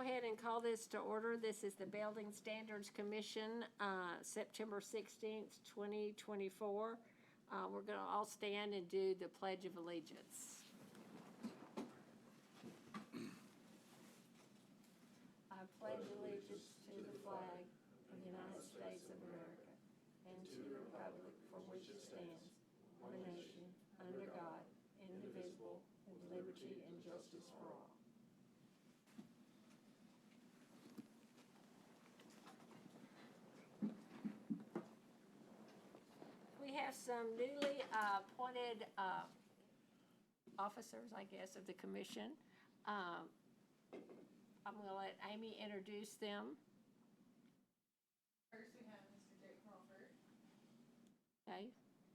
go ahead and call this to order. This is the Building Standards Commission, September 16th, 2024. We're going to all stand and do the Pledge of Allegiance. I pledge allegiance to the flag of the United States of America and to the republic for which it stands, one nation, under God, indivisible, with liberty and justice for all. We have some newly appointed officers, I guess, of the commission. I'm going to let Amy introduce them. First, we have Mr. Jake Crawford, Okay,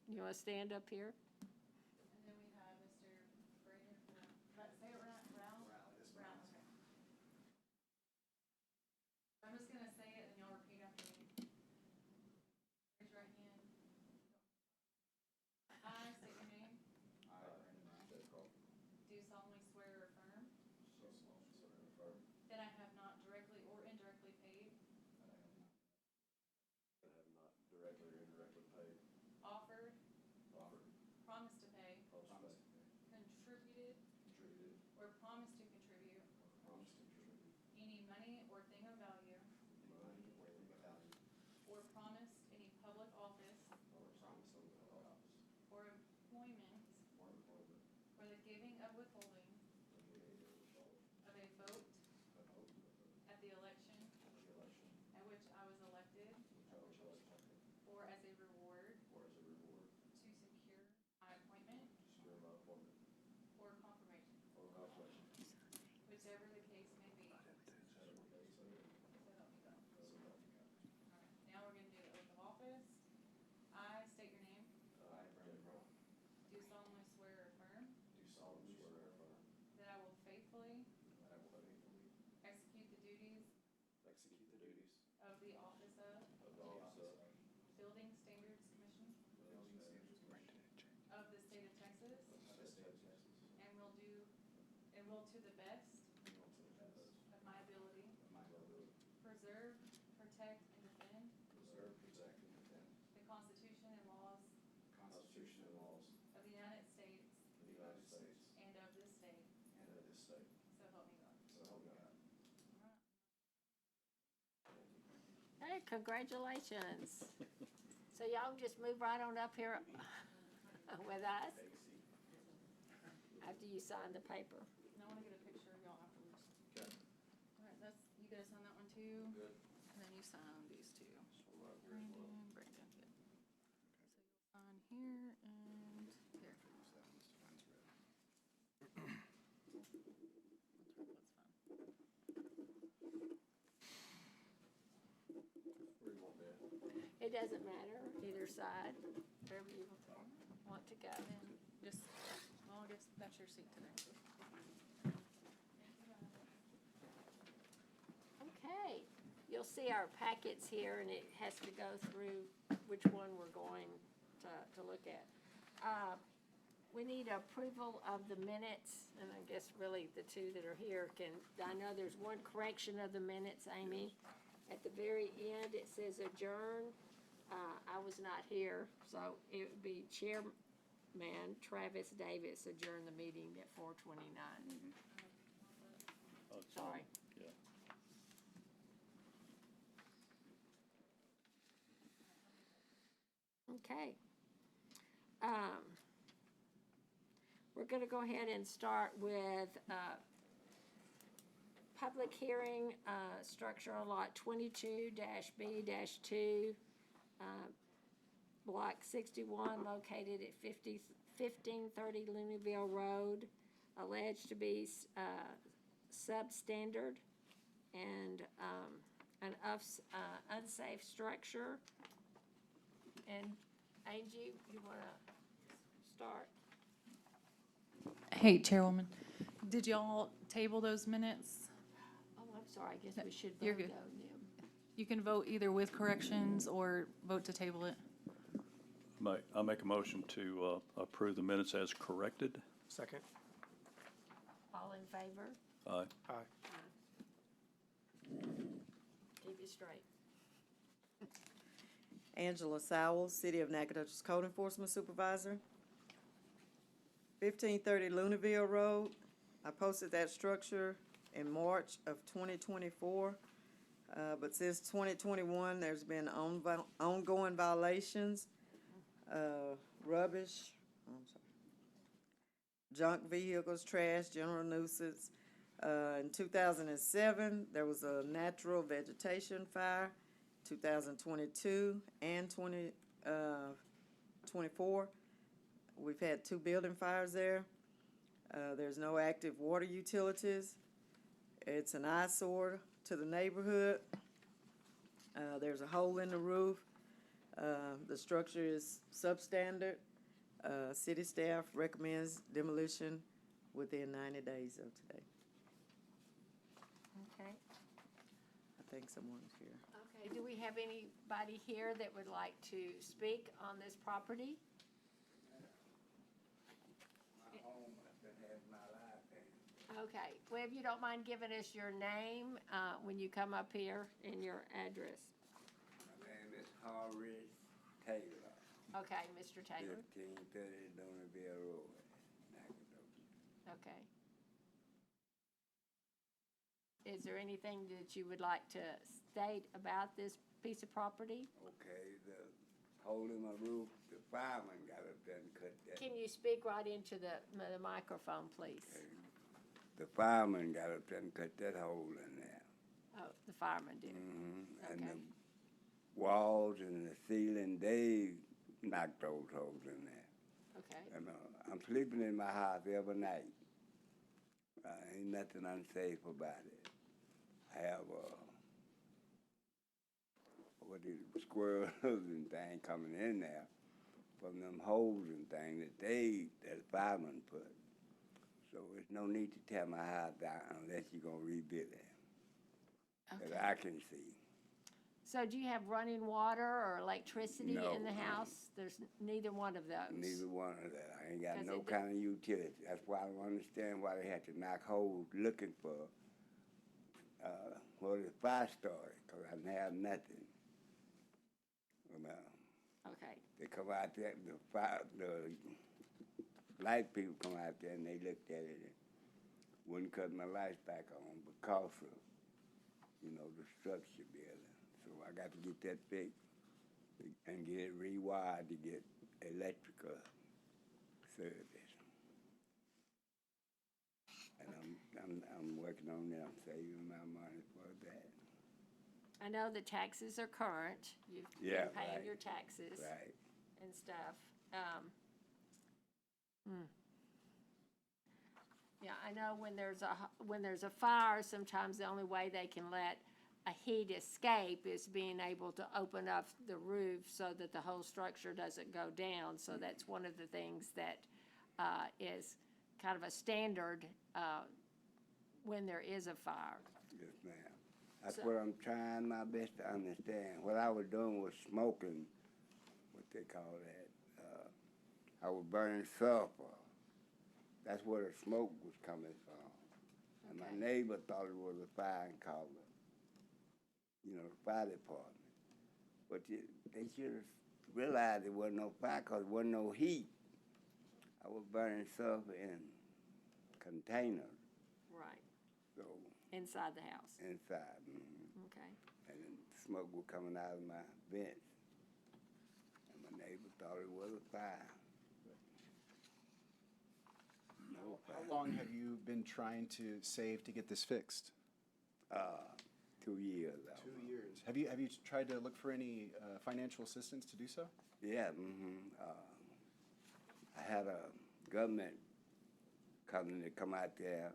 you want to stand up here? and then we have Mr. Brandon, say it right, Brown? Brown, okay. I'm just gonna say it and y'all repeat after me. Raise your right hand. I state your name. I, Brandon Brown, Jake Crawford, Do solemnly swear or affirm so solemnly swear and affirm that I have not directly or indirectly paid, that I have not directly or indirectly paid, offered, offered, promised to pay, promised to pay, contributed, contributed, or promised to contribute or promised to contribute any money or thing of value, any money or thing of value, or promised any public office or promised of office, or employment or employment, for the giving of withholding or giving or withholding of a vote of vote at the election of the election, at which I was elected, which I was elected, or as a reward or as a reward to secure my appointment to secure my appointment or confirmation, or confirmation, whichever the case may be. whichever the case may be, So help me God. so help me God. All right, now we're going to do the oath of office. I state your name. I, Brandon Brown, Do solemnly swear or affirm do solemnly swear and affirm that I will faithfully that I will faithfully execute the duties execute the duties of the office of of the office of Building Standards Commission Building Standards Commission of the state of Texas, of the state of Texas, and will to the best and will to the best of my ability of my ability preserve, protect, and defend preserve, protect, and defend the Constitution and laws the Constitution and laws of the United States of the United States and of this state. and of this state. So help me God. So help me God. All right. Hey, congratulations. So y'all can just move right on up here with us Take a seat. after you sign the paper. And I want to get a picture of y'all afterwards. Okay. All right, you guys sign that one too? Good. And then you sign these two. So right here as well. Brandon, good. So you'll sign here and here. That's fine. Where do you want that? It doesn't matter, either side, wherever you want to go. And just, well, I guess that's your seat today. Okay, you'll see our packets here, and it has to go through which one we're going to look at. We need approval of the minutes, and I guess really the two that are here I know there's one correction of the minutes, Amy. At the very end, it says adjourn. I was not here, so it would be Chairman Travis Davis adjourn the meeting at 4:29. Oh, Sorry. Yeah. Okay. We're going to go ahead and start with public hearing, structural lot 22-B-2, block 61, located at 1530 Looneyville Road, alleged to be substandard and an unsafe structure. And Angie, you want to start? Hey, Chairwoman, did y'all table those minutes? Oh, I'm sorry, I guess we should You're vote good. on them. You can vote either with corrections or vote to table it. I make a motion to approve the minutes as corrected. Second. All in favor? Aye. Aye. you straight. Angela Sowell, City of Nacogdoches Code Enforcement Supervisor. 1530 Lunaville Road. I posted that structure in March of 2024. But since 2021, there's been ongoing violations, rubbish, junk vehicles, trash, general nuisance. In 2007, there was a natural vegetation fire. 2022 and 2024, we've had 2 building fires there. There's no active water utilities. It's an eyesore to the neighborhood. There's a hole in the roof. The structure is substandard. City staff recommends demolition within 90 days of today. Okay. I think someone's here. Okay, do we have anybody here that would like to speak on this property? My home, I've been having my life in. Okay, well, if you don't mind giving us your name, when you come up here and your address. My name is Horace Taylor, Okay, Mr. Taylor, 1530 Lunaville Road, Nacogdoches. okay. Is there anything that you would like to state about this piece of property? Okay, the hole in my roof, the fireman got up there and cut that. Can you speak right into the microphone, please? Okay. The fireman got up there and cut that hole in there. Oh, the fireman did. And Okay. the walls and the ceiling, they knocked those holes in there. Okay, And I'm sleeping in my house every night. Ain't nothing unsafe about it. I have squirrels and things coming in there from them holes and things that the firemen put. So there's no need to tear my house down unless you're gonna rebuild it, that okay. I can see. So do you have running water or electricity No. in the house? There's neither one of those? Neither one of that. I ain't got 'Cause no it- kind of utility. That's why I don't understand why they had to knock holes looking for the fire started, because I didn't have nothing. Okay, They come out there, the light people come out there and they looked at it and wouldn't cut my lights back on because of, the structure building. So I got to get that fixed and get it rewired to get electrical service. And I'm working on that. I'm saving my money for that. I know the taxes are current. You've Yeah, been paying right. your taxes Right. and stuff. Yeah, I know when there's a fire, sometimes the only way they can let a heat escape is being able to open up the roof so that the whole structure doesn't go down. So that's one of the things that is kind of a standard when there is a fire. Yes, ma'am. That's So- what I'm trying my best to understand. What I was doing was smoking, what they call that. I was burning sulfur. That's where the smoke was coming from. And my Okay. neighbor thought it was a fire and called the fire department. But they should have realized there wasn't no fire because there wasn't no heat. I was burning sulfur in containers, Right, so inside the house. inside. Okay. And then smoke was coming out of my vents. And my neighbor thought it was a fire. But no How fire. long have you been trying to save to get this fixed? 2 years. 2 years. Have you tried to look for any financial assistance to do so? Yeah, I had a government company come out there,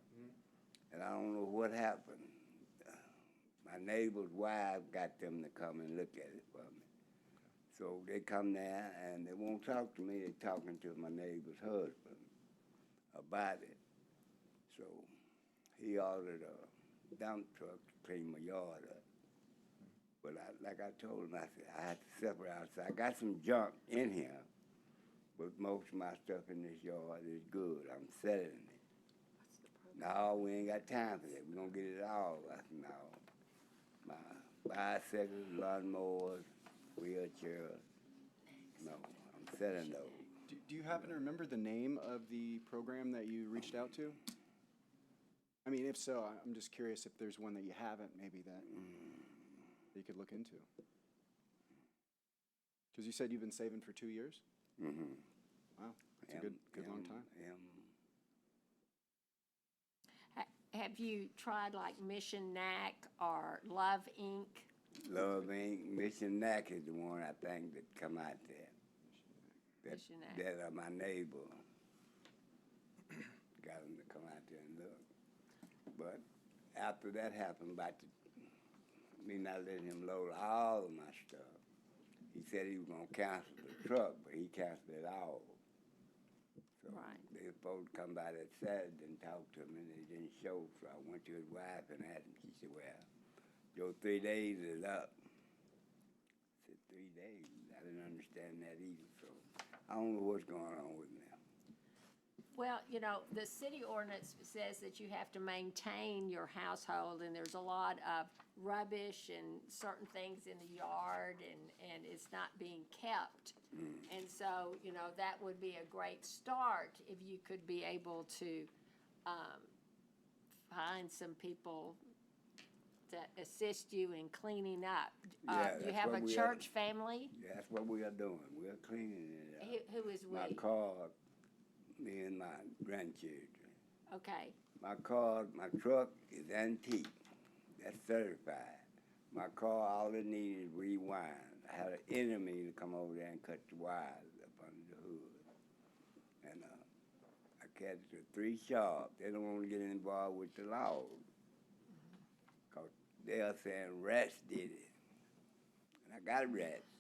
and I don't know what happened. My neighbor's wife got them to come and look at it for me. So they come there, and they won't talk to me. They're talking to my neighbor's husband about it. So he ordered a dump truck to clean my yard up. But like I told him, I said, I had to separate out. So I got some junk in here, but most of my stuff in this yard is good. I'm selling it. No, we ain't got time for that. We're going to get it all. I said, no. bicycles, lawnmowers, wheelchairs. No, I'm selling those. Do you happen to remember the name of the program that you reached out to? I mean, if so, I'm just curious if there's one that you haven't, maybe that you could look into. Because you said you've been saving for 2 years? Mm-hmm. Wow, that's a good long time. Have you tried like Mission NAC or Love Inc.? Love Inc., Mission Nack is the one I think that come out there. Mission Nack. That my neighbor got him to come out there and look. But after that happened, me not letting him load all of my stuff, he said he was gonna cancel the truck, but he canceled it all. So Right. they were supposed to come by that Saturday and talk to him, and they didn't show. So I went to his wife and asked him. She said, "Well, your 3 days is up." I said, 3 days? I didn't understand that either. So I don't know what's going on with me. Well, you know, the city ordinance says that you have to maintain your household, and there's a lot of rubbish and certain things in the yard, and it's not being kept. And so, you know, that would be a great start if you could be able to find some people that assist you in cleaning up. Yeah, You that's have what a we church family? Yeah, that's what we are doing. We're cleaning it up. Who is My we? car, me and my grandchildren. Okay, My truck is antique. That's certified. My car, all it needs is rewind. I had an enemy to come over there and cut the wires up under the hood. And I catch the 3 sharp. They don't want to get involved with the law. Because they are saying rats did it. And I got rats.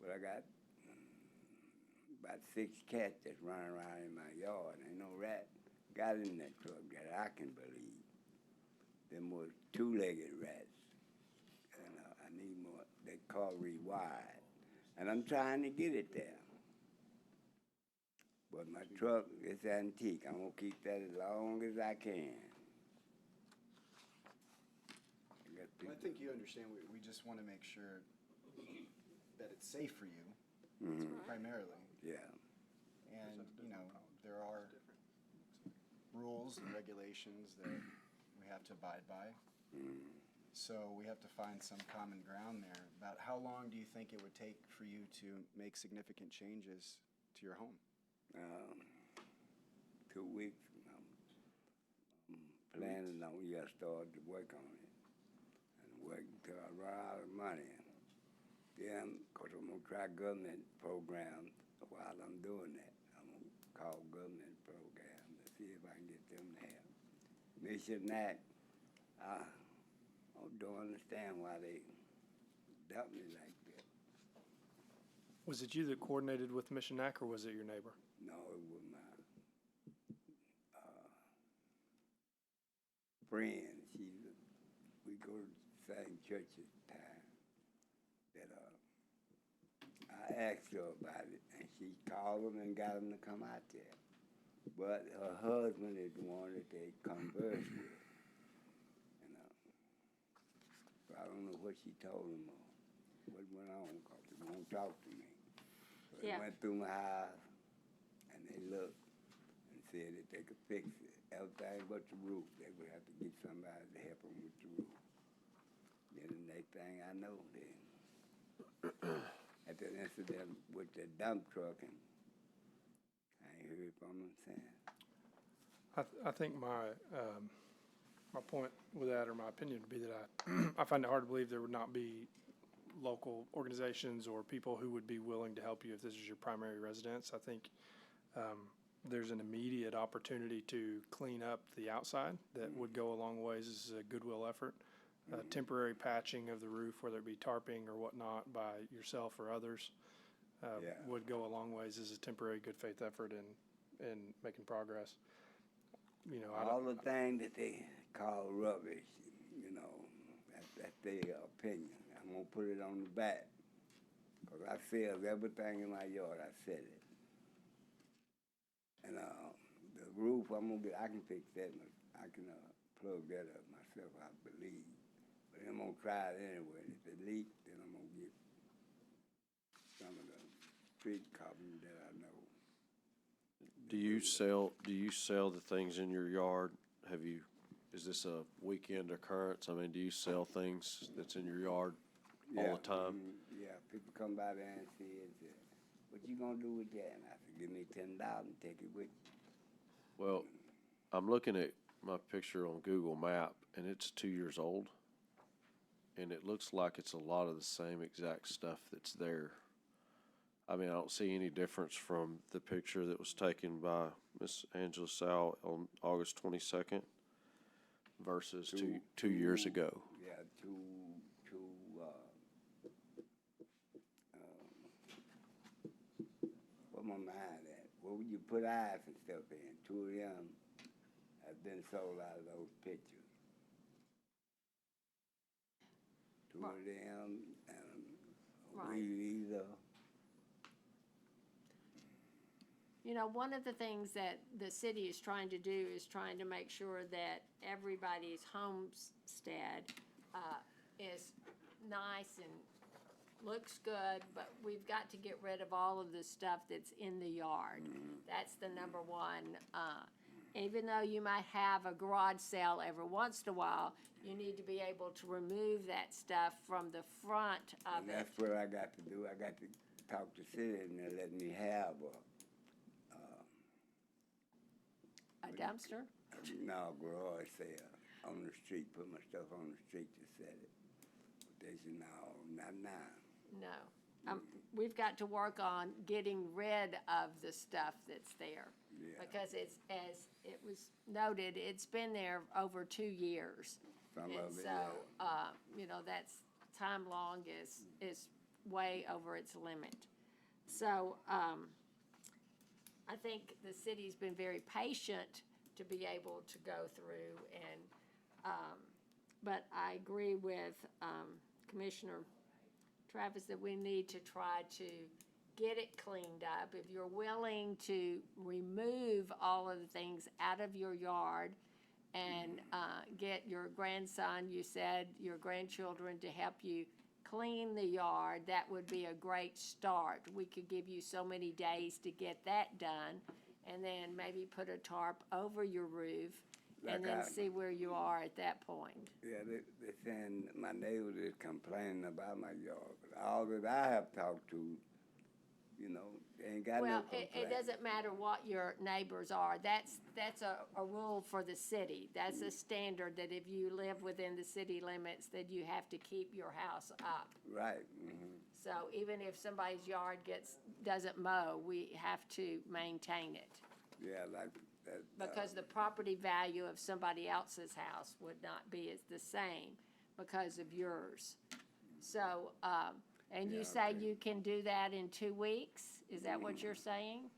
But I got about 6 cats that's running around in my yard. Ain't no rat got in that truck that I can believe. Them was 2-legged rats. And I need more. They call rewired. And I'm trying to get it there. But my truck is antique. I'm going to keep that as long as I can. Well, I think you understand, we just want to make sure that it's safe for you, primarily. Yeah. And, you know, there are rules and regulations that we have to abide by. So we have to find some common ground there. About how long do you think it would take for you to make significant changes to your home? 2 weeks. I'm planning on start to work on it. And work until I run out of money. Then, because I'm going to try government programs while I'm doing that. I'm going to call government programs to see if I can get them to help. Mission Nack, I don't understand why they dumped me like that. Was it you that coordinated with Mission NAC, or was it your neighbor? No, it was my friend. We go to the same church at the time. That I asked her about it, and she called them and got them to come out there. But her husband is the one that they converse with. So I don't know what she told him or what went on, because they won't talk to me. So they Yeah. went through my house, and they looked and said that they could fix it. Everything but the roof. They would have to get somebody to help them with the roof. Then the next thing I know, at the incident with the dump truck, and I ain't heard from them since. I think my point with that, or my opinion, would be that I find it hard to believe there would not be local organizations or people who would be willing to help you if this is your primary residence. I think there's an immediate opportunity to clean up the outside that would go a long ways as a goodwill effort. Temporary patching of the roof, whether it be tarping or whatnot by yourself or others, would go a long ways as a temporary good faith effort in making progress. You know, All the things that they call rubbish, you know, that's their opinion. I'm gonna put it on the back, because I sell everything in my yard. I sell it. And the roof, I can fix that. I can plug that up myself, I believe. But I'm gonna try it anyway. If it leaks, then I'm gonna get some of the street carpenters that I know. Do you sell the things in your yard? Is this a weekend occurrence? I mean, do you sell things that's in your yard all Yeah, the time? Yeah, people come by there and see it, say, what you gonna do with that? And I said, give me $10 and take it with you. Well, I'm looking at my picture on Google Map, and it's 2 years old. And it looks like it's a lot of the same exact stuff that's there. I mean, I don't see any difference from the picture that was taken by Miss Angela Sal on August 22nd versus two years ago. Yeah, what my mind at? What would you put eyes and stuff in? Two of them have been sold out of those pictures. Two of them and Right. weed eater. You know, one of the things that the city is trying to do is trying to make sure that everybody's homestead is nice and looks good, but we've got to get rid of all of the stuff that's in the yard. That's the number one. Even though you might have a garage sale every once in a while, you need to be able to remove that stuff from the front of And it. that's what I got to do. I got to talk to city and they let me have A dumpster? no garage sale on the street. Put my stuff on the street to sell it. But they said, no, not now. No. We've got to work on getting rid of the stuff that's there. Yeah. Because it's, as it was noted, it's been there over 2 years. Some And of it, so, yeah. you know, that's, time long is way over its limit. So, I think the city's been very patient to be able to go through and, but I agree with, Commissioner Travis, that we need to try to get it cleaned up. If you're willing to remove all of the things out of your yard and get your grandson, you said, your grandchildren to help you clean the yard, that would be a great start. We could give you so many days to get that done, and then maybe put a tarp over your roof, and then see where you are at that point. Yeah, they saying my neighbors is complaining about my yard, but all that I have talked to, you know, they ain't got no Well, complaint. it doesn't matter what your neighbors are. That's a rule for the city. That's a standard that if you live within the city limits, that you have to keep your house up. Right, So even if somebody's yard doesn't mow, we have to maintain it. yeah, like that. Because the property value of somebody else's house would not be the same because of yours. So, and you Yeah, say okay. you can do that in 2 weeks? Is that what you're saying?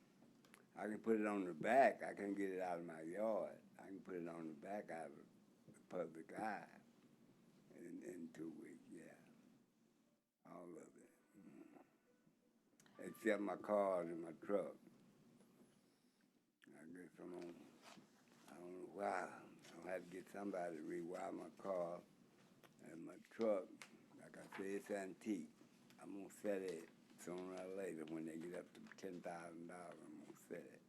I can put it on the back. I can get it out of my yard. I can put it on the back out of the public eye in 2 weeks, yeah. All of it. Except my cars and my truck. I guess I don't know why. I'll have to get somebody to rewire my car and my truck. Like I said, it's antique. I'm gonna sell it sooner or later when they get up to $10,000. I'm gonna sell it.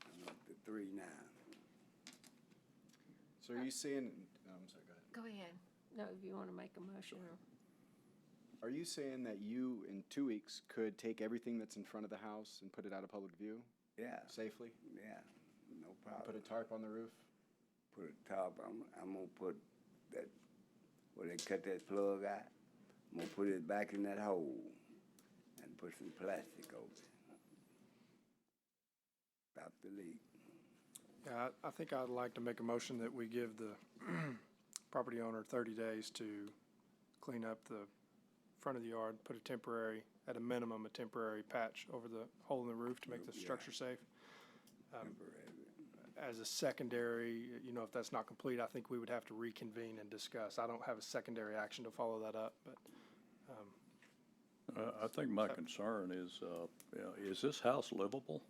I'm up to 3 now. So are you saying, I'm sorry, go ahead. Go ahead. No, if you want to make a motion or. Are you saying that you, in 2 weeks, could take everything that's in front of the house and put it out of public view Yeah, safely? yeah, no Put problem. a tarp on the roof? Put a top. I'm gonna put that where they cut that plug out. I'm gonna put it back in that hole and put some plastic over it. Stop the leak. Yeah, I think I'd like to make a motion that we give the property owner 30 days to clean up the front of the yard, put at a minimum, a temporary patch over the hole in the roof to make the Yeah. structure safe. Temporary. As a secondary, you know, if that's not complete, I think we would have to reconvene and discuss. I don't have a secondary action to follow that up, but I think my concern is this house livable?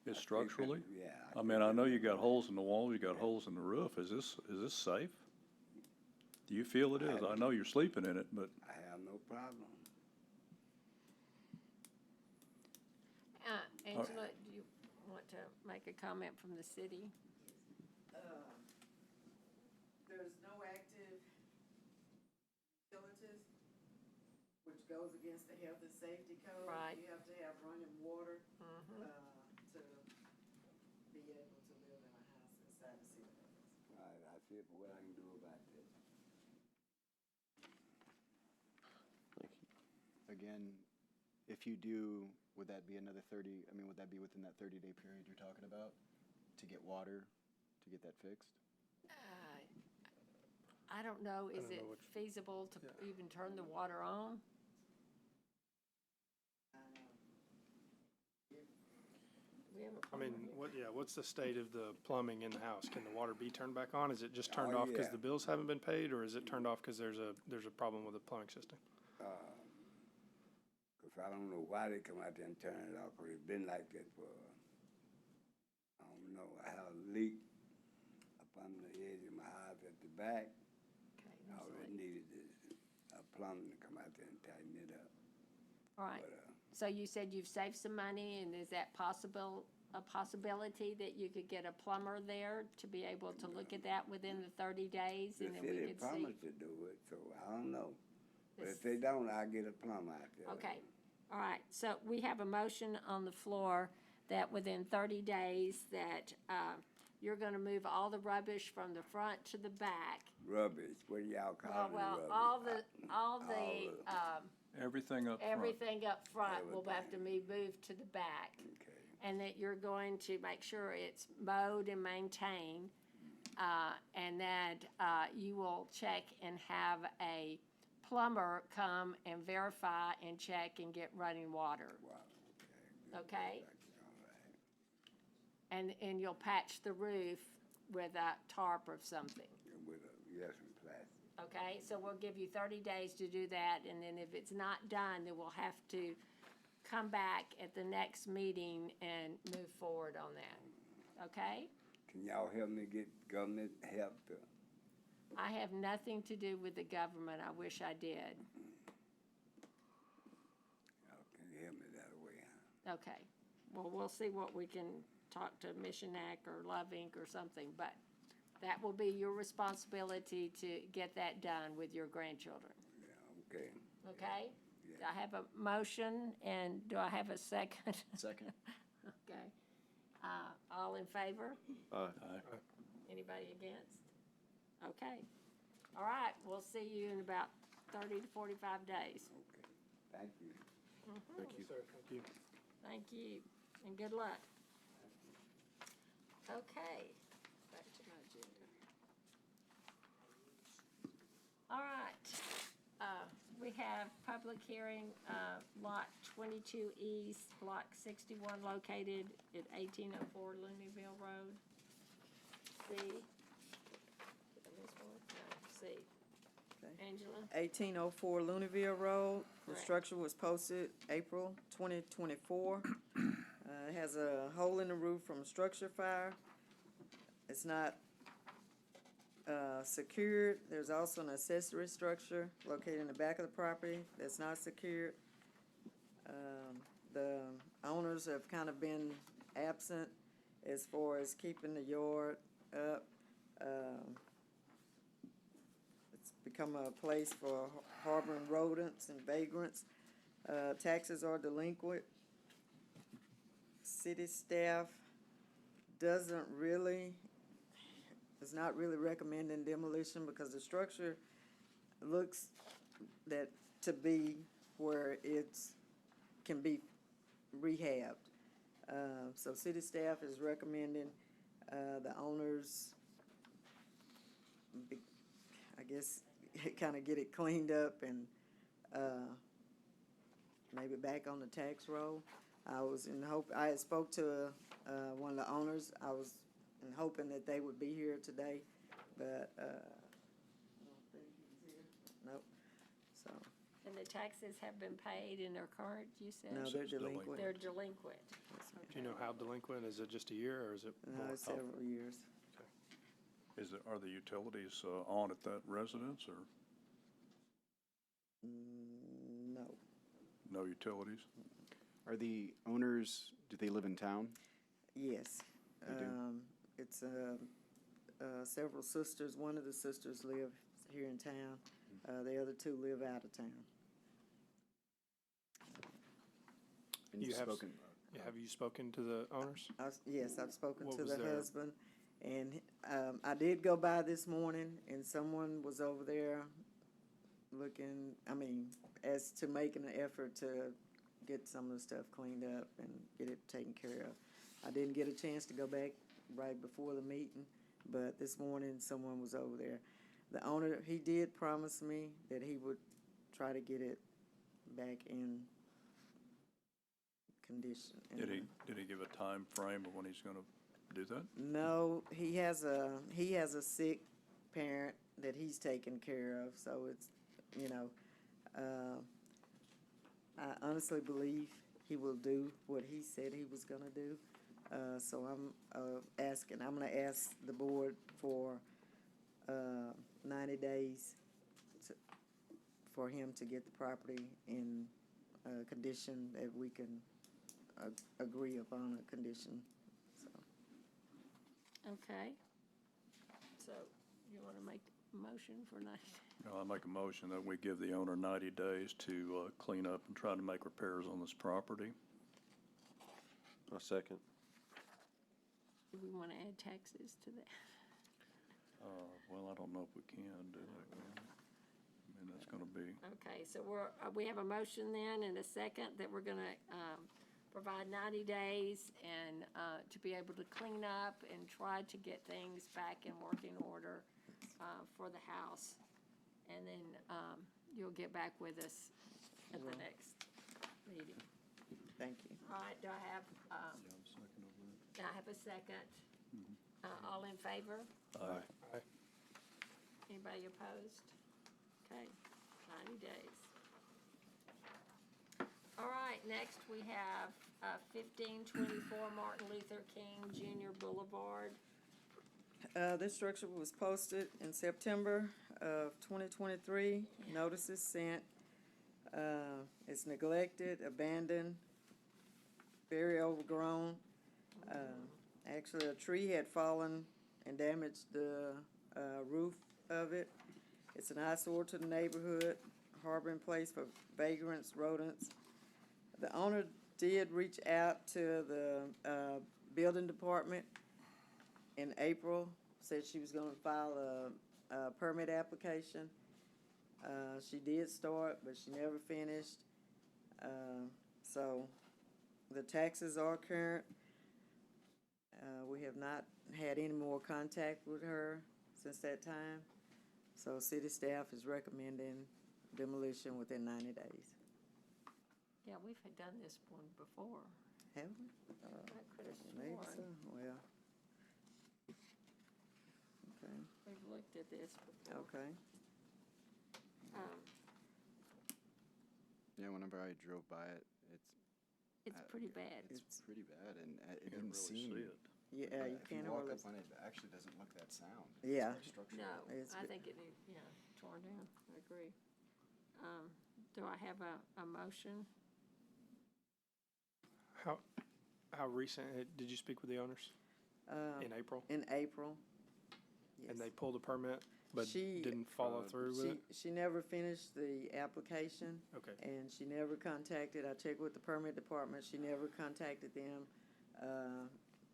Is structurally? Yeah. I mean, I know you got holes in the wall, you got holes in the roof. Is this safe? Do you feel it is. I know you're sleeping in it, but I have no problem. Angela, do you want to make a comment from the city? There's no active utilities, which goes against the health and safety code. Right. You have to have running water, Mhm. to be able to live in a house inside the city limits. All right, I see what I can do about that. Again, if you do, would that be another 30, I mean, would that be within that 30-day period you're talking about to get water, to get that fixed? I don't know, is don't it know which- feasible to even turn the water on? We have a I mean, plumber. what's the state of the plumbing in the house? Can the water be turned back on? Is it just turned Oh, off because yeah. the bills haven't been paid, or is it turned off because there's a problem with the plumbing system? Cause I don't know why they come out there and turn it off, cause it's been like that for, I don't know, I have a leak up on the edge of my house at the back. Okay, All that's it right. needed is a plumbing to come out there and tighten it up. All right, But, so you said you've saved some money, and is that a possibility that you could get a plumber there to be able to look at that within the 30 days, the and then we city could see? promised to do it, so I don't know. But This- if they don't, I'll get a plumber out there. Okay, all right, so we have a motion on the floor that within 30 days that you're gonna move all the rubbish from the front to the back. Rubbish, what do y'all call it? Well, rubbish? all the, everything up front. everything up front will have to be moved to the back. Okay, And that you're going to make sure it's mowed and maintained, and that you will check and have a plumber come and verify and check and get running water, wow, okay. okay? All right. And you'll patch the roof with a tarp or something, With a, yes, some plastic. okay? So we'll give you 30 days to do that, and then if it's not done, then we'll have to come back at the next meeting and move forward on that, okay? Can y'all help me get government help to, I have nothing to do with the government. I wish I did. y'all can you help me that way, huh? Okay. Well, we'll see what we can talk to Mission Act or Love Inc. or something, but that will be your responsibility to get that done with your grandchildren, Yeah, okay. okay? Do I have a motion, and do I have a second? Second. Okay. All in favor? Aye. Anybody against? Okay. All right, we'll see you in about 30 to 45 days. Okay, thank you. Thank you, sir. Thank you. Thank you, and good luck. Okay, back to my agenda. All right, we have public hearing, lot 22 East, block 61, located at 1804 Looneyville Road. C. Did I miss one? No, C. Okay. Angela? 1804 Looneyville Road. The Correct. structure was posted April 2024. It has a hole in the roof from a structure fire. It's not secured. There's also an accessory structure located in the back of the property that's not secured. The owners have kind of been absent as far as keeping the yard up. It's become a place for harboring rodents and vagrants. Taxes are delinquent. City staff is not really recommending demolition because the structure looks that to be where can be rehabbed. So city staff is recommending, the owners, I guess, kind of get it cleaned up and, maybe back on the tax roll. I had spoke to, one of the owners. I was hoping that they would be here today, but, I don't think he's here. Nope, so, And the taxes have been paid and they're current, you said? no, they're delinquent. They're delinquent. Yes, ma'am. Do you know how delinquent? Is it just a year, or is it No, more? it's several years. Are the utilities, on at that residence, or No. no utilities? Are the owners, do they live in town? Yes. They do? It's, several sisters. One of the sisters live here in town. The other two live out of town. And You you've have s- spoken, Have you spoken to the owners? Yes, I've spoken What to was the their- husband, and, I did go by this morning, and someone was over there looking, as to making an effort to get some of the stuff cleaned up and get it taken care of. I didn't get a chance to go back right before the meeting, but this morning, someone was over there. The owner, he did promise me that he would try to get it back in condition. Did he give a time frame of when he's gonna do that? No, he has a sick parent that he's taking care of, so it's, I honestly believe he will do what he said he was gonna do. So I'm gonna ask the board for 90 days for him to get the property in a condition that we can agree upon a condition, so. Okay. So you want to make a motion for 90? I make a motion that we give the owner 90 days to clean up and try to make repairs on this property. A second. Do we want to add taxes to that? Well, I don't know if we can do that. That's gonna be, Okay, so we have a motion then and a second that we're gonna, provide 90 days and, to be able to clean up and try to get things back in working order, for the house. And then, you'll get back with us at the next meeting. Thank you. All right, do I have a second? All in favor? Aye. Anybody opposed? Okay, 90 days. All right, next we have 1524 Martin Luther King Jr. Boulevard. This structure was posted in September of 2023. Notices sent. It's neglected, abandoned, very overgrown. Actually, a tree had fallen and damaged the roof of it. It's an eyesore to the neighborhood, harboring place for vagrants, rodents. The owner did reach out to the building department in April, said she was gonna file a permit application. She did start, but she never finished. So the taxes are current. We have not had any more contact with her since that time. So city staff is recommending demolition within 90 days. Yeah, we've had done this one before. Have we? I could have Maybe sworn so, well. Okay, we've looked at this before. okay. yeah, whenever I drove by it, It's pretty bad. it's pretty bad, and it can't didn't really seem. see it. Yeah, you If you can't walk hardly. up on it, it actually doesn't look that sound. Yeah. It's like structural. No, It's I be- think it needs, torn down, I agree. Do I have a motion? How recent, did you speak with the owners? In April? In April. Yes. And they pulled a permit, but She- didn't follow through with it? She never finished the application, Okay. and she never contacted, I checked with the permit department, she never contacted them,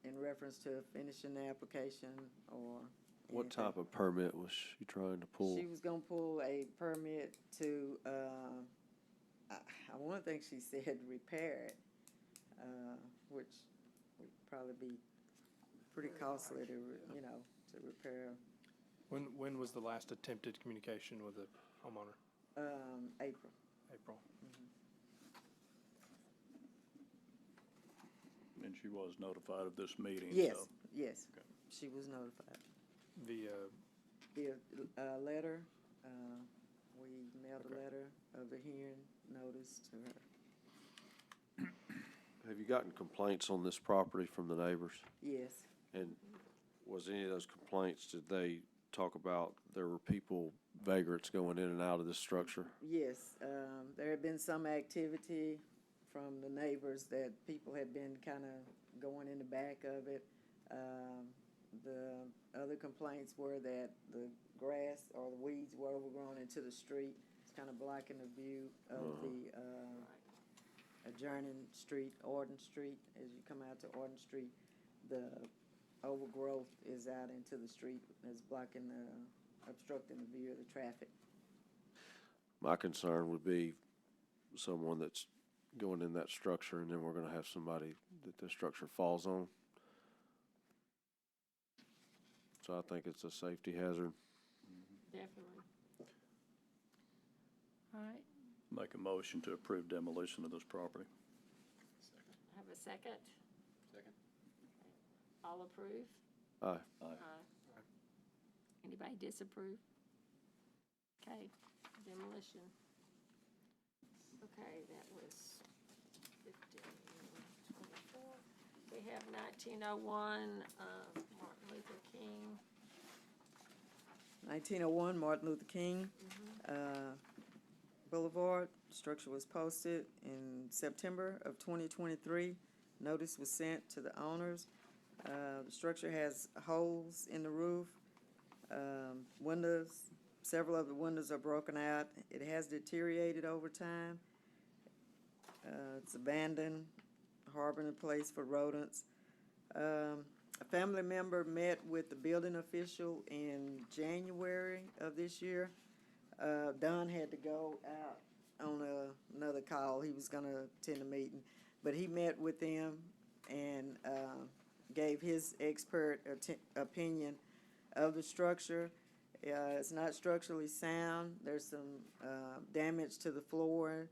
in reference to finishing the application or What anything. type of permit was she trying to pull? She was gonna pull a permit to, I wanna think she said repair it, which would probably be pretty costly to, to repair, When was the last attempted communication with the homeowner? April. April? And she was notified of this meeting, Yes, so. yes, Okay. she was notified. Via, The letter, we mailed a Okay. letter of the hearing notice to her. Have you gotten complaints on this property from the neighbors? Yes, And was any of those complaints, did they talk about there were people, vagrants going in and out of this structure? Yes, there had been some activity from the neighbors that people had been kind of going in the back of it. The other complaints were that the grass or the weeds were overgrown into the street. It's kind of blocking the view of the adjoining street, Orton Street. As you come out to Orton Street, the overgrowth is out into the street, is blocking obstructing the view of the traffic. My concern would be someone that's going in that structure, and then we're gonna have somebody that the structure falls on. So I think it's a safety hazard. Definitely. All right, Make a motion to approve demolition of this property. have a second? Second. All approve? Aye. Aye. Anybody disapprove? Okay, demolition. Okay, that was 1524. We have 1901, Martin Luther King. 1901 Martin Luther King Boulevard. Structure was posted in September of 2023. Notice was sent to the owners. The structure has holes in the roof. Windows, several of the windows are broken out. It has deteriorated over time. It's abandoned, harboring a place for rodents. A family member met with the building official in January of this year. Don had to go out on another call. He was gonna attend a meeting, but he met with them and gave his expert opinion of the structure. It's not structurally sound. There's some damage to the floor,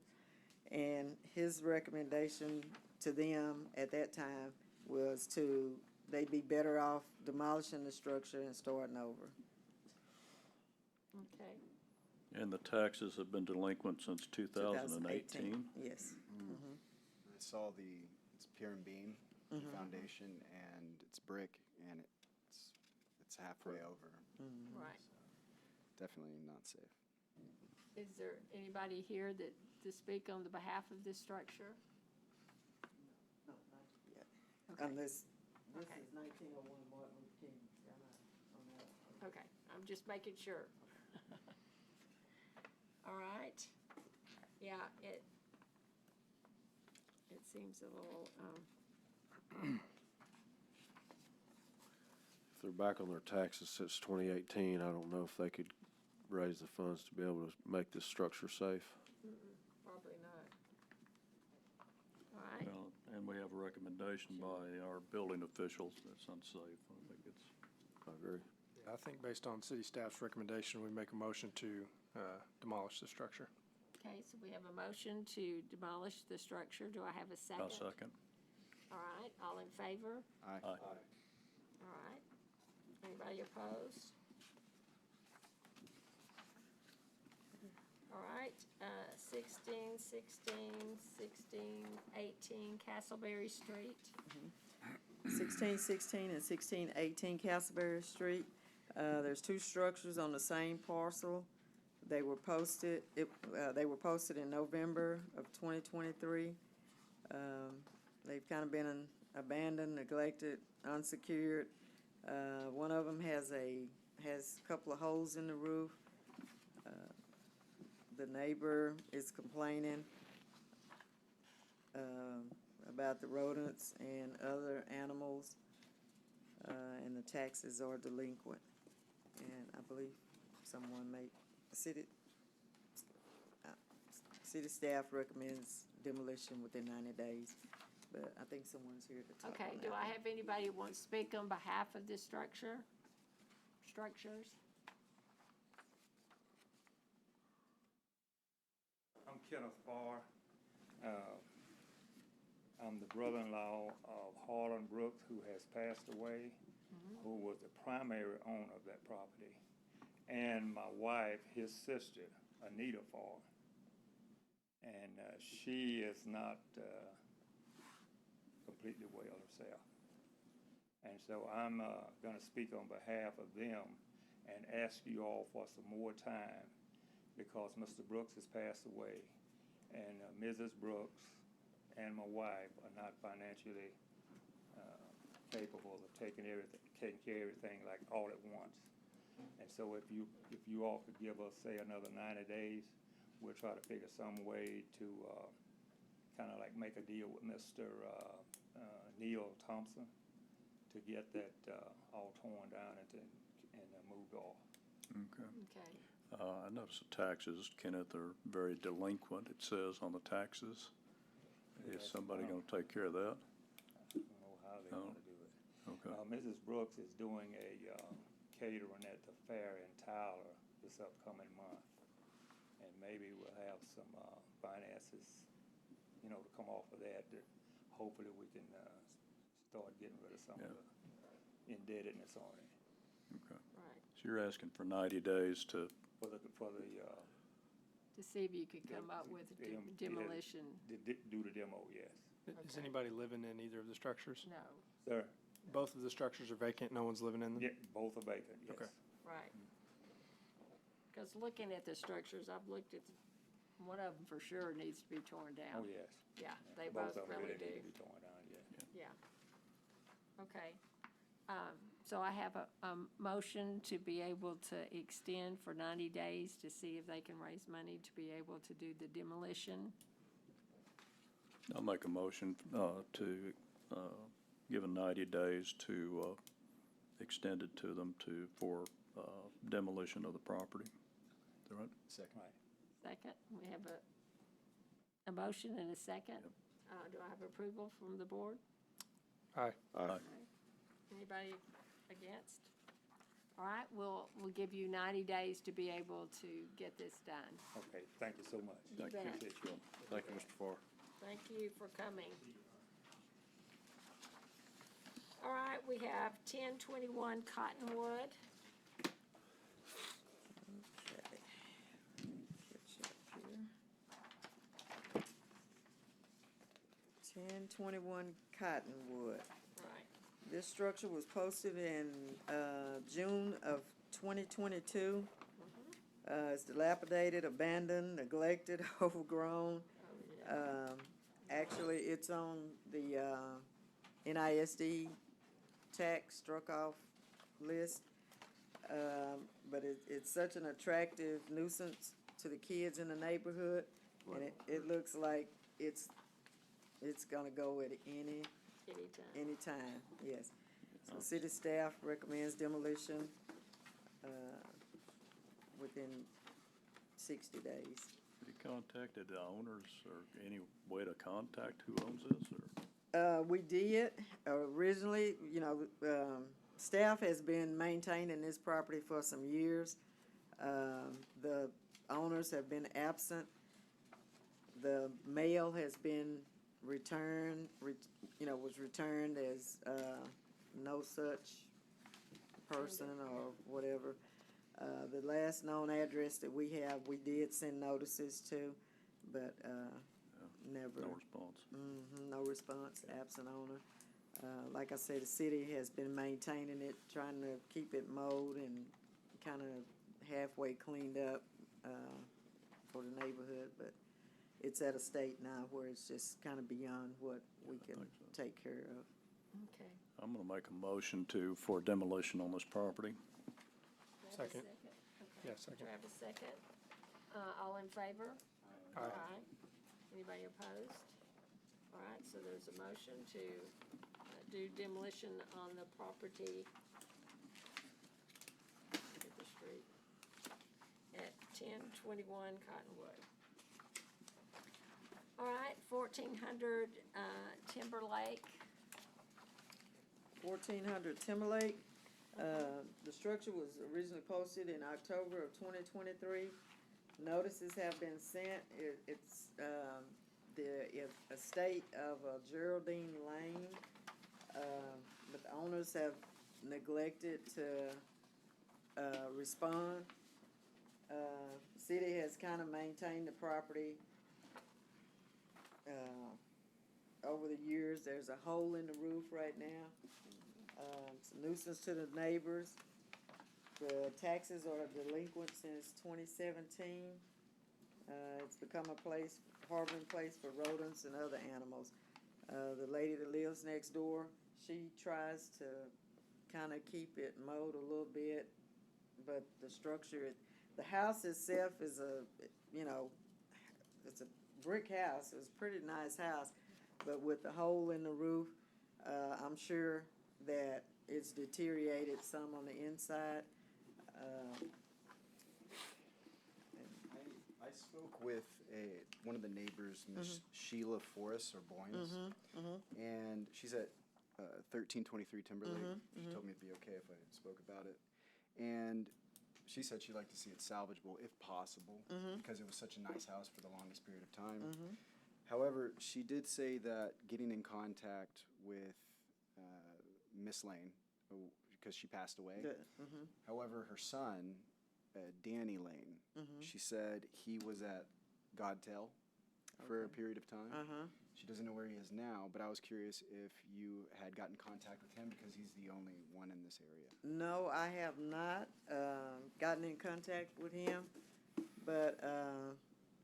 and his recommendation to them at that time was they'd be better off demolishing the structure and starting over. Okay, And the taxes have been delinquent since 2018. Yes. I saw it's pier and beam foundation, and it's brick, and it's halfway over. right. Definitely not safe. Is there anybody here to speak on the behalf of this structure? No, not yet. Okay. Unless, this Okay. is 1901 Martin Luther King. I'm not on that. Okay, I'm just making sure. All right. Yeah, it seems a little, If they're back on their taxes since 2018, I don't know if they could raise the funds to be able to make this structure safe. probably not. All right, Well, and we have a recommendation by our building officials that's unsafe. I think it's, I agree. I think based on city staff's recommendation, we make a motion to demolish the structure. okay, so we have a motion to demolish the structure. Do I have a second? I'll second. All right, all in favor? Aye. All right. Anybody opposed? All right, 16, 18 Castleberry Street. 1616 and 1618 Castleberry Street. There's two structures on the same parcel. They were posted in November of 2023. They've kind of been abandoned, neglected, unsecured. One of them has a couple of holes in the roof. The neighbor is complaining about the rodents and other animals, and the taxes are delinquent. And I believe city staff recommends demolition within 90 days, but I think someone's here to talk Okay, on do that I one. have anybody who wants to speak on behalf of this structures? I'm Kenneth Farr. I'm the brother-in-law of Harlan Brooks, who has passed away, who was the primary owner of that property, and my wife, his sister, Anita Farr. And she is not completely well herself. And so I'm gonna speak on behalf of them and ask you all for some more time because Mr. Brooks has passed away and Mrs. Brooks and my wife are not financially capable of taking care of everything like all at once. And so if you all could give us, say, another 90 days, we'll try to figure some way to kind of like make a deal with Mr. Neil Thompson to get that all torn down and moved off. Okay. Okay. I noticed the taxes, Kenneth, are very delinquent, it says on the taxes. Is somebody gonna take care of that? I don't know how they Oh. want to do it. Okay. Mrs. Brooks is doing a catering at the fair in Tyler this upcoming month. And maybe we'll have some finances, you know, to come off of that, that hopefully we can start getting rid of some of the indebtedness on it. Okay. Right. So you're asking for 90 days to, For the To see if you could come up with demolition. do the demo, yes. Is Okay. anybody living in either of the structures? No, Sir? Both of the structures are vacant, no one's living in them? Yeah, both are vacant, yes. Okay. right. Because looking at the structures, I've looked at, one of them for sure needs to be torn Oh, down. yes. Yeah, they Both both of them really really need do. to be torn down, yes. Yeah. Okay. So I have a motion to be able to extend for 90 days to see if they can raise money to be able to do the demolition. I'll make a motion to give them 90 days to extend it to them for demolition of the property. Is that right? Second. Right. Second, we have a motion and a second. Do I have approval from the board? Aye. Aye. Anybody against? All right, we'll give you 90 days to be able to get this done. Okay, thank you so much. You bet. Appreciate you. Thank you, Mr. Farr. Thank you for coming. All right, we have 1021 Cottonwood. Okay. Catch up here. 1021 Cottonwood. Right. This structure was posted in June of 2022. It's dilapidated, abandoned, neglected, overgrown. Oh, yeah. Actually, it's on the NISD tax struck-off list. But it's such an attractive nuisance to the kids in the neighborhood, and it looks like it's gonna go at anytime, yes. So city staff recommends demolition within 60 days. Have you contacted the owners or any way to contact who owns this, or? We did, originally, you know, staff has been maintaining this property for some years. The owners have been absent. The mail has been returned, was returned as, no such person or whatever. The last known address that we have, we did send notices to, but, never. No response. No response, absent owner. Like I said, the city has been maintaining it, trying to keep it mowed and kind of halfway cleaned up, for the neighborhood, but it's at a state now where it's just kind of beyond what we can think so. take care of. Okay. I'm gonna make a motion for demolition on this property. Do I have a Second. Okay. Yeah, second. Do I have a second? All in favor? Aye. Anybody opposed? All right, so there's a motion to do demolition on the property at the street at 1021 Cottonwood. All right, 1400 Timberlake. 1400 Timberlake. The structure was originally posted in October of 2023. Notices have been sent. It's the estate of Geraldine Lane, but the owners have neglected to respond. City has kind of maintained the property over the years. There's a hole in the roof right now. It's a nuisance to the neighbors. The taxes are delinquent since 2017. It's become a place, harboring place for rodents and other animals. The lady that lives next door, she tries to kind of keep it mowed a little bit, but the structure, the house itself is it's a brick house. It's a pretty nice house, but with the hole in the roof, I'm sure that it's deteriorated some on the inside. I spoke with one of the neighbors, Miss Sheila Forrest or Boynes, and she's at 1323 Timberlake. She told me it'd be okay if I spoke about it, and she said she'd like to see it salvageable if possible because it was such a nice house for the longest period of time. However, she did say that getting in contact with Miss Lane, because she passed away. However, her son, Danny Lane, she said he was at Godtel for a period of time. She doesn't know where he is now, but I was curious if you had gotten contact with him because he's the only one in this area. No, I have not gotten in contact with him, but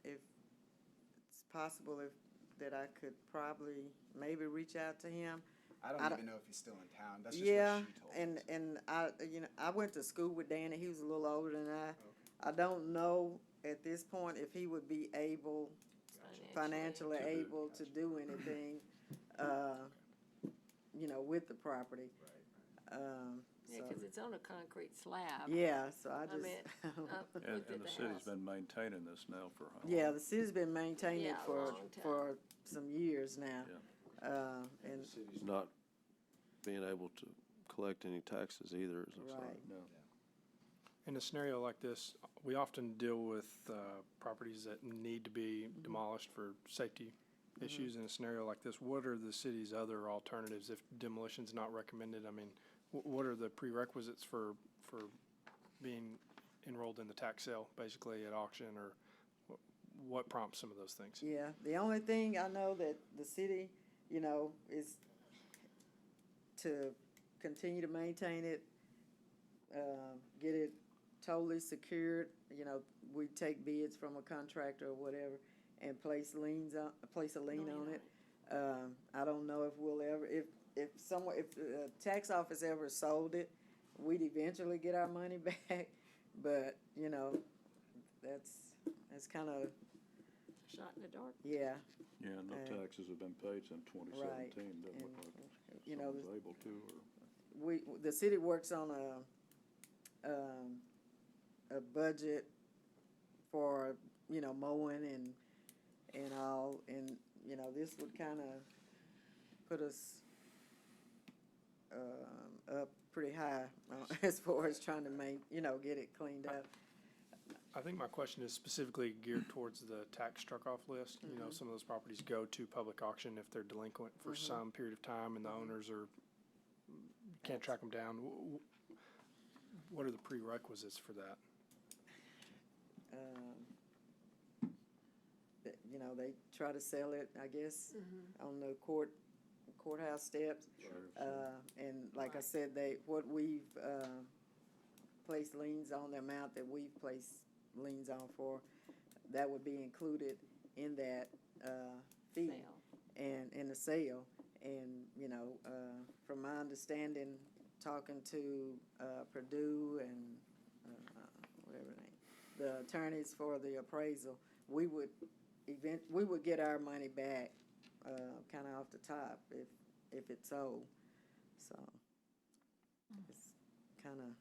if it's possible that I could probably maybe reach out to him. I don't even know if he's still in town. That's just Yeah, what she told me. and I went to school with Danny. He was a little older than I. I don't know at this point if he would be able, financially able to do anything, with the property. Yeah, because it's on a concrete slab. Yeah, so I I just. mean, And looked at the city's house. been maintaining this now for how long? Yeah, the city's been maintaining Yeah, it a for long time. for some years now. And The city's not being able to collect any taxes either, it looks like. right. No. In a scenario like this, we often deal with properties that need to be demolished for safety issues. In a scenario like this, what are the city's other alternatives if demolition's not recommended? I mean, what are the prerequisites for being enrolled in the tax sale, basically at auction, or what prompts some of those things? Yeah, the only thing I know that the city, is to continue to maintain it, get it totally secured. We take bids from a contractor or whatever and place a lien on it. I don't know if we'll ever, if the tax office ever sold it, we'd eventually get our money back. But, that's kind of, Shot in the dark. yeah. Yeah, no taxes have been paid since 2017, doesn't look And, like you know, someone's able to, or. the city works on a budget for, mowing and all, and, this would kind of put us, up pretty high as far as trying to get it cleaned up. I think my question is specifically geared towards the tax struck-off list. Some of those properties go to public auction if they're delinquent for some period of time and the owners can't track them down. What are the prerequisites for that? They try to sell it, I guess, on the courthouse steps. And like I said, what we've placed liens on, the amount that we've placed liens on for, that would be included in that fee Sale. and in the sale. And from my understanding, talking to Purdue and whatever name, the attorneys for the appraisal, we would get our money back kind of off the top if it's sold. So it's kind of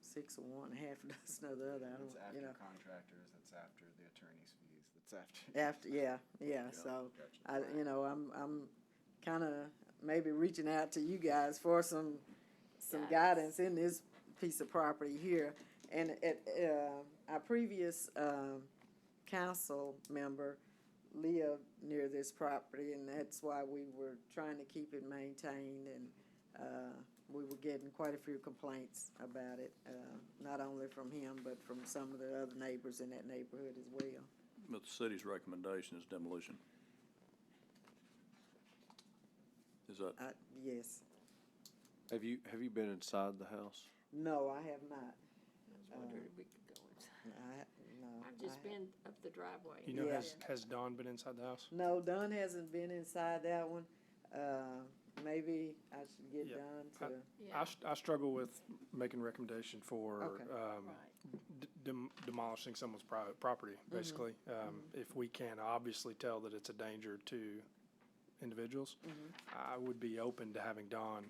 6 of one, half a dozen of the other. I That's don't, after contractors, that's after the attorney's fees, that's after. After, yeah. So I'm kind of maybe reaching out to you guys for some guidance in this piece of property here. And our previous council member lived near this property, and that's why we were trying to keep it maintained, and we were getting quite a few complaints about it, not only from him, but from some of the other neighbors in that neighborhood as well. But the city's recommendation is demolition. Is that, Yes. Have you been inside the house? No, I have not. I was wondering if we could go inside. No. I've just I- been up the driveway. You know, Yeah. has Dawn been inside the house? No, Dunn hasn't been inside that one. Maybe I should get Yeah. Dunn to, Yeah, I struggle with making recommendation for, Okay. right. demolishing someone's private property, basically. If we can obviously tell that it's a danger to individuals, I would be open to having Dawn,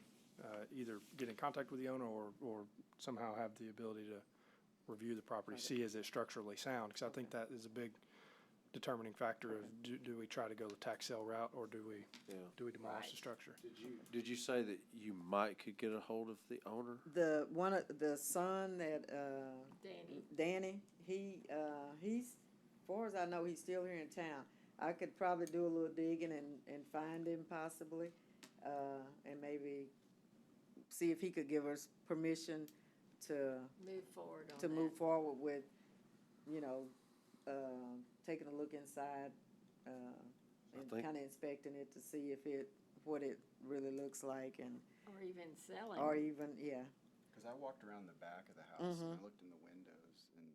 either get in contact with the owner or somehow have the ability to review the property, see is it structurally sound, because I think that is a big determining factor of do we try to go the tax sale route, or do we demolish Right. the structure? Did you say that you could get a hold of the owner? the son that, Danny, Danny, he's, far as I know, he's still here in town. I could probably do a little digging and find him possibly, and maybe see if he could give us permission to move forward on to that. move forward with, you know, taking a look inside, and think- kinda inspecting it to see what it really looks like and, Or even selling. or even, yeah, Because I walked around the back of the house and Mhm. I looked in the windows, and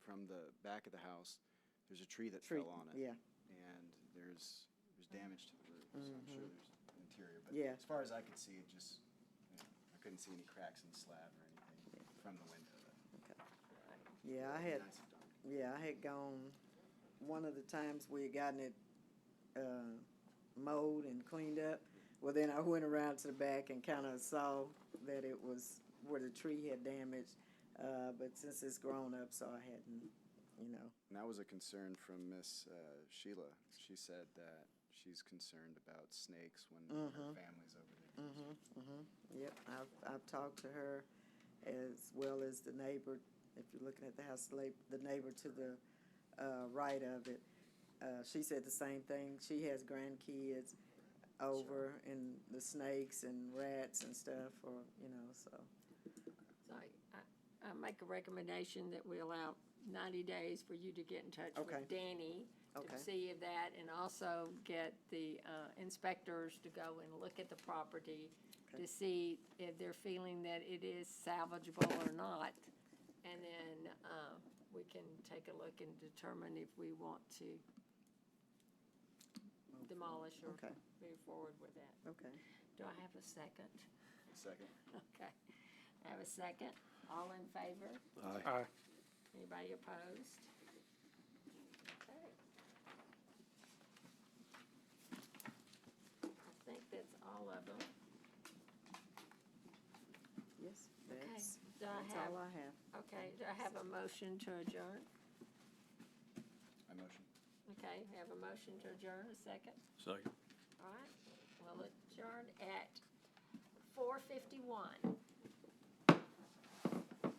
from the back of the house, there's a tree that tree, fell on it. yeah, And there's damage to the roof, so I'm sure there's interior. But Yeah. as far as I could see, it just, I couldn't see any cracks in the slab or anything from the window. yeah, Nice and dark. I had gone, one of the times we had gotten it, mowed and cleaned up. Well, then I went around to the back and kinda saw that it was where the tree had damaged, but since it's grown up, so I hadn't, you know. And that was a concern from Miss Sheila. She said that she's concerned about snakes when her family's over there. Yep, I've talked to her as well as the neighbor, if you're looking at the house, the neighbor to the, right of it. She said the same thing. She has grandkids over and the snakes and rats and stuff, or, you know, so. So I make a recommendation that we allow 90 days for you to get in touch Okay. with Danny Okay. to see if that, and also get the inspectors to go and look at the property Okay. to see if they're feeling that it is salvageable or not. And then we can take a look and determine if we want to demolish or Okay. move forward with that. Okay. Do I have a second? Second. Okay. I have a second. All in favor? Aye. Anybody opposed? Okay. I think that's all of them. Yes, Okay. that's Do I have, all I have. okay, do I have a motion to adjourn? I motion. Okay, we have a motion to adjourn, a second? Second. All right, we'll adjourn at 4:51.